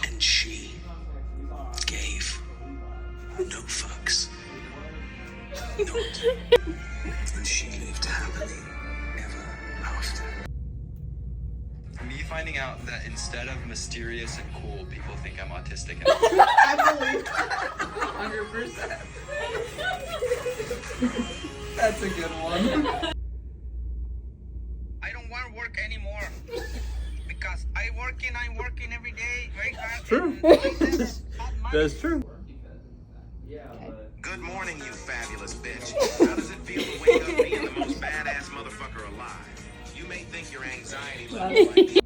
And she gave no fucks. Not. And she lived happily ever after. Me finding out that instead of mysterious and cool, people think I'm autistic. I believe 100%. That's a good one. I don't want to work anymore because I'm working every day, very hard. True. That's true. Good morning, you fabulous bitch. How does it feel to wake up being the most badass motherfucker alive? You may think your anxiety levels might be